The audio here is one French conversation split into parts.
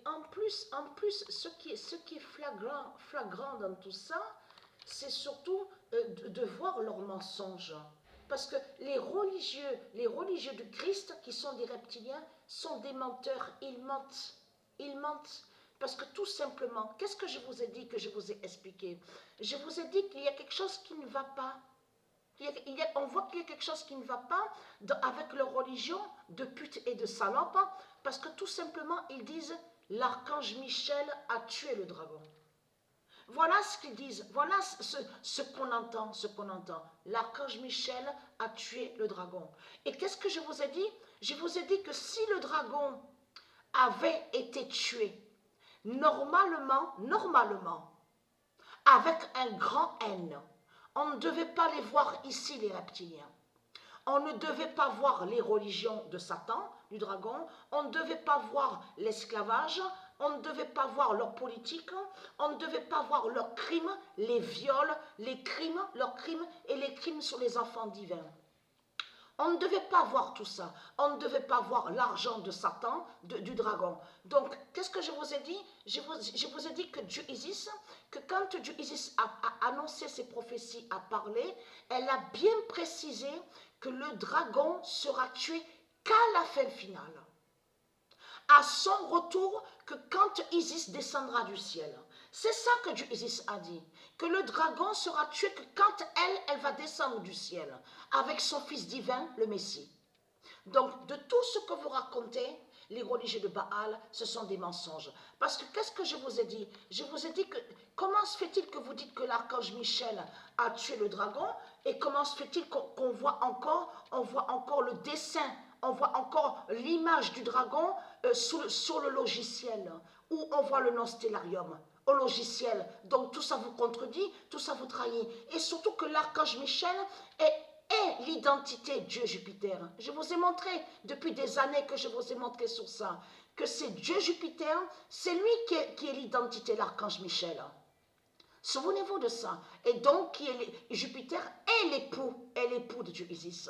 en plus, ce qui est flagrant dans tout ça, c'est surtout de voir leurs mensonges. Parce que les religieux de Christ, qui sont des reptiliens, sont des menteurs. Ils mentent. Ils mentent. Parce que tout simplement, qu'est-ce que je vous ai dit, que je vous ai expliqué? Je vous ai dit qu'il y a quelque chose qui ne va pas. On voit qu'il y a quelque chose qui ne va pas avec leur religion de pute et de salope, parce que tout simplement, ils disent l'archange Michel a tué le dragon. Voilà ce qu'ils disent, voilà ce qu'on entend, L'archange Michel a tué le dragon. Et qu'est-ce que je vous ai dit? Je vous ai dit que si le dragon avait été tué, normalement, avec un grand N, on ne devait pas les voir ici, les reptiliens. On ne devait pas voir les religions de Satan, du dragon. On ne devait pas voir l'esclavage. On ne devait pas voir leur politique. On ne devait pas voir leurs crimes, les viols, leurs crimes et les crimes sur les enfants divins. On ne devait pas voir tout ça. On ne devait pas voir l'argent de Satan, du dragon. Donc, qu'est-ce que je vous ai dit? Je vous ai dit que Dieu Isis, que quand Dieu Isis a annoncé ses prophéties, a parlé, elle a bien précisé que le dragon sera tué qu'à la fin finale. À son retour, que quand Isis descendra du ciel. C'est ça que Dieu Isis a dit. Que le dragon sera tué que quand elle va descendre du ciel. Avec son fils divin, le Messie. Donc, de tout ce que vous racontez, les religieux de Baal, ce sont des mensonges. Parce que qu'est-ce que je vous ai dit? Je vous ai dit que, comment se fait-il que vous dites que l'archange Michel a tué le dragon? Et comment se fait-il qu'on voit encore le dessin, on voit encore l'image du dragon sur le logiciel, où on voit le nom Stellarium, au logiciel. Donc tout ça vous contredit, tout ça vous trahit. Et surtout que l'archange Michel est l'identité Dieu Jupiter. Je vous ai montré depuis des années que je vous ai montré sur ça, que c'est Dieu Jupiter, c'est lui qui est l'identité, l'archange Michel. Souvenez-vous de ça. Et donc, Jupiter est l'époux de Dieu Isis.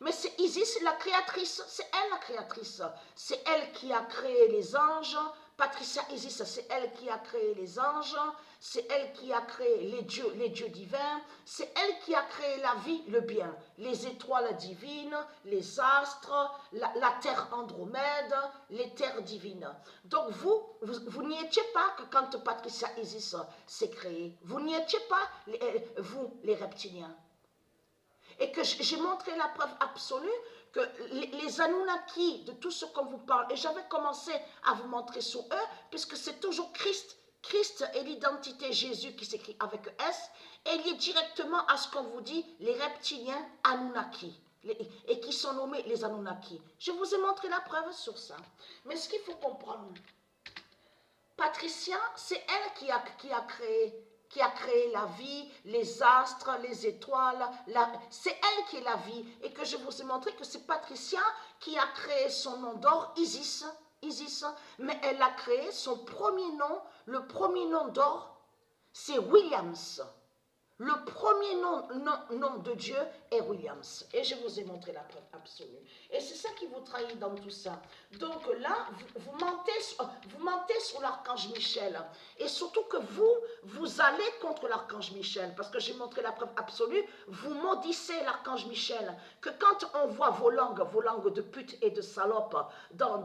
Mais c'est Isis la créatrice, c'est elle la créatrice. C'est elle qui a créé les anges. Patricia Isis, c'est elle qui a créé les anges. C'est elle qui a créé les dieux divins. C'est elle qui a créé la vie, le bien. Les étoiles divines, les astres, la terre Andromède, les terres divines. Donc vous n'y étiez pas que quand Patricia Isis s'est créée. Vous n'y étiez pas, vous, les reptiliens. Et que j'ai montré la preuve absolue que les Anunnaki, de tout ce qu'on vous parle, et j'avais commencé à vous montrer sur eux, puisque c'est toujours Christ. Christ est l'identité Jésus qui s'écrit avec S, et lié directement à ce qu'on vous dit, les reptiliens Anunnaki, et qui sont nommés les Anunnaki. Je vous ai montré la preuve sur ça. Mais ce qu'il faut comprendre, Patricia, c'est elle qui a créé la vie, les astres, les étoiles, c'est elle qui est la vie. Et que je vous ai montré que c'est Patricia qui a créé son nom d'or, Isis, mais elle a créé son premier nom, le premier nom d'or, c'est Williams. Le premier nom de Dieu est Williams. Et je vous ai montré la preuve absolue. Et c'est ça qui vous trahit dans tout ça. Donc là, vous mentez sur l'archange Michel. Et surtout que vous allez contre l'archange Michel. Parce que j'ai montré la preuve absolue. Vous maudissez l'archange Michel. Que quand on voit vos langues de pute et de salope dans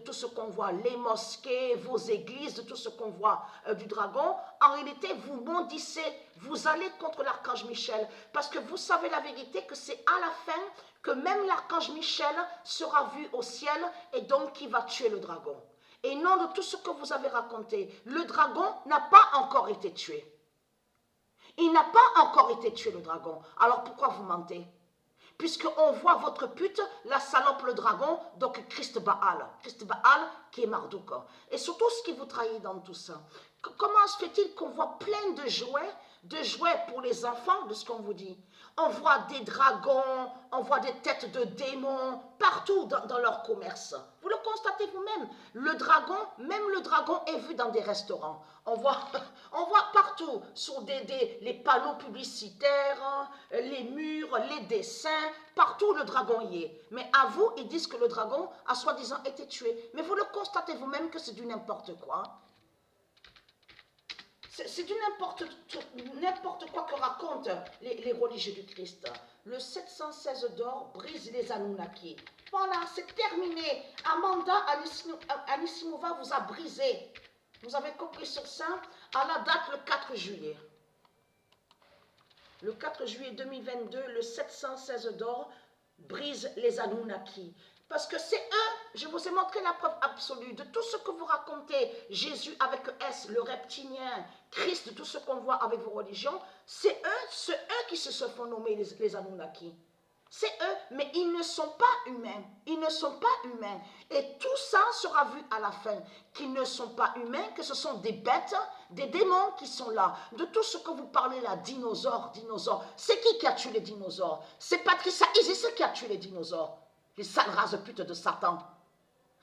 tout ce qu'on voit, les mosquées, vos églises, de tout ce qu'on voit du dragon, en réalité, vous maudissez, vous allez contre l'archange Michel, parce que vous savez la vérité que c'est à la fin que même l'archange Michel sera vu au ciel et donc qui va tuer le dragon. Et non de tout ce que vous avez raconté, le dragon n'a pas encore été tué. Il n'a pas encore été tué, le dragon. Alors pourquoi vous mentez? Puisqu'on voit votre pute, la salope, le dragon, donc Christ Baal qui est Marduk. Et surtout ce qui vous trahit dans tout ça. Comment se fait-il qu'on voit plein de jouets pour les enfants, de ce qu'on vous dit? On voit des dragons, on voit des têtes de démons partout dans leur commerce. Vous le constatez vous-même. Même le dragon est vu dans des restaurants. On voit partout, sur les panneaux publicitaires, les murs, les dessins, partout le dragon y est. Mais à vous, ils disent que le dragon a soi-disant été tué. Mais vous le constatez vous-même que c'est du n'importe quoi. C'est du n'importe quoi que racontent les religieux du Christ. Le 716 d'or brise les Anunnaki. Voilà, c'est terminé. Amanda Anisimova vous a brisé. Vous avez compris sur ça à la date le 4 juillet. Le 4 juillet 2022, le 716 d'or brise les Anunnaki. Parce que c'est eux, je vous ai montré la preuve absolue de tout ce que vous racontez, Jésus avec S, le reptilien, Christ, tout ce qu'on voit avec vos religions, c'est eux qui se font nommer les Anunnaki. C'est eux, mais ils ne sont pas humains. Ils ne sont pas humains. Et tout ça sera vu à la fin, qu'ils ne sont pas humains, que ce sont des bêtes, des démons qui sont là. De tout ce que vous parlez là, dinosaures. C'est qui a tué les dinosaures? C'est Patricia Isis qui a tué les dinosaures. Les sales races putes de Satan.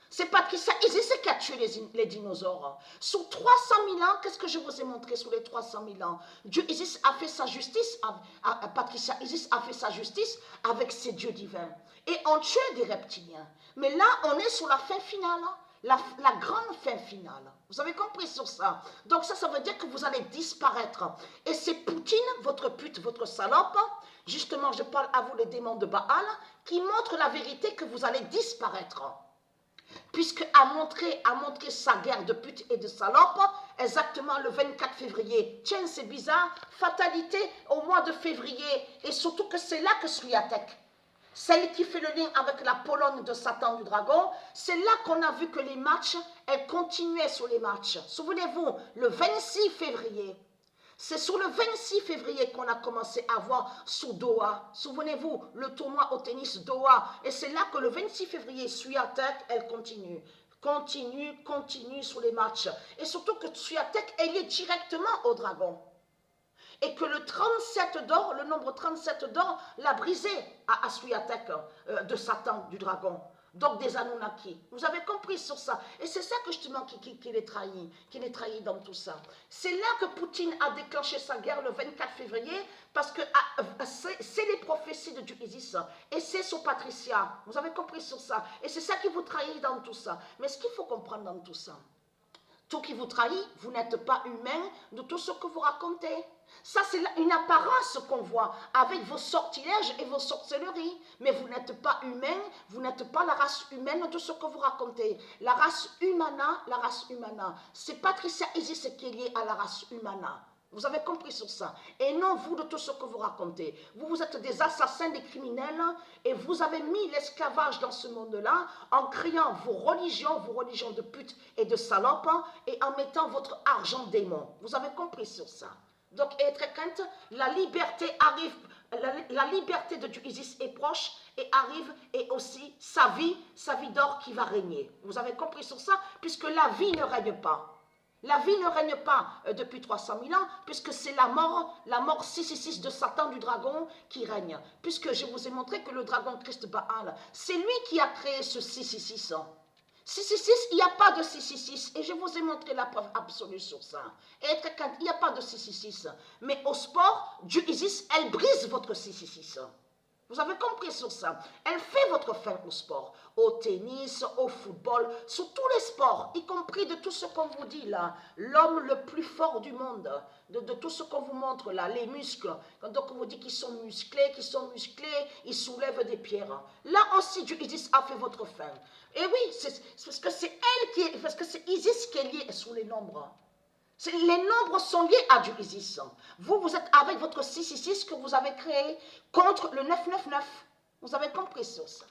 C'est Patricia Isis qui a tué les dinosaures. Sur 300 000 ans, qu'est-ce que je vous ai montré sur les 300 000 ans? Dieu Isis a fait sa justice, Patricia Isis a fait sa justice avec ses dieux divins. Et on tuait des reptiliens. Mais là, on est sur la fin finale. La grande fin finale. Vous avez compris sur ça? Donc ça veut dire que vous allez disparaître. Et c'est Poutine, votre pute, votre salope, justement, je parle à vous les démons de Baal, qui montre la vérité que vous allez disparaître. Puisque a montré sa guerre de pute et de salope, exactement le 24 février. Tiens, c'est bizarre, fatalité au mois de février, et surtout que c'est là que Swiatek, celle qui fait le lien avec la Pologne de Satan du dragon, c'est là qu'on a vu que les matchs, elles continuaient sur les matchs. Souvenez-vous, le 26 février, c'est sur le 26 février qu'on a commencé à voir sous Doha. Souvenez-vous, le tournoi au tennis Doha. Et c'est là que le 26 février, Swiatek, elle continue sur les matchs. Et surtout que Swiatek, elle est directement au dragon. Et que le 37 d'or, le nombre 37 d'or, l'a brisé à Swiatek de Satan, du dragon. Donc des Anunnaki. Vous avez compris sur ça. Et c'est ça que justement qui les trahit dans tout ça. C'est là que Poutine a déclenché sa guerre le 24 février parce que c'est les prophéties de Dieu Isis. Et c'est sur Patricia. Vous avez compris sur ça. Et c'est ça qui vous trahit dans tout ça. Mais ce qu'il faut comprendre dans tout ça, tout qui vous trahit, vous n'êtes pas humain de tout ce que vous racontez. Ça, c'est une apparence qu'on voit avec vos sortilèges et vos sorcelleries. Mais vous n'êtes pas humain, vous n'êtes pas la race humaine de ce que vous racontez. La race humana, c'est Patricia Isis qui est liée à la race humana. Vous avez compris sur ça. Et non vous de tout ce que vous racontez. Vous êtes des assassins, des criminels, et vous avez mis l'esclavage dans ce monde-là en créant vos religions de pute et de salopes, et en mettant votre argent démon. Vous avez compris sur ça. Donc, être crainte, la liberté arrive, la liberté de Dieu Isis est proche et arrive, et aussi sa vie d'or qui va régner. Vous avez compris sur ça, puisque la vie ne règne pas. La vie ne règne pas depuis 300 000 ans, puisque c'est la mort 666 de Satan, du dragon, qui règne. Puisque je vous ai montré que le dragon Christ Baal, c'est lui qui a créé ce 666. 666, il n'y a pas de 666, et je vous ai montré la preuve absolue sur ça. Et il n'y a pas de 666. Mais au sport, Dieu Isis, elle brise votre 666. Vous avez compris sur ça. Elle fait votre fin au sport, au tennis, au football, sur tous les sports, y compris de tout ce qu'on vous dit là. L'homme le plus fort du monde, de tout ce qu'on vous montre là, les muscles. Donc on vous dit qu'ils sont musclés, ils soulèvent des pierres. Là aussi, Dieu Isis a fait votre fin. Et oui, c'est parce que c'est elle qui est, parce que c'est Isis qui est liée sous les nombres. Les nombres sont liés à Dieu Isis. Vous êtes avec votre 666 que vous avez créé contre le 999. Vous avez compris sur ça.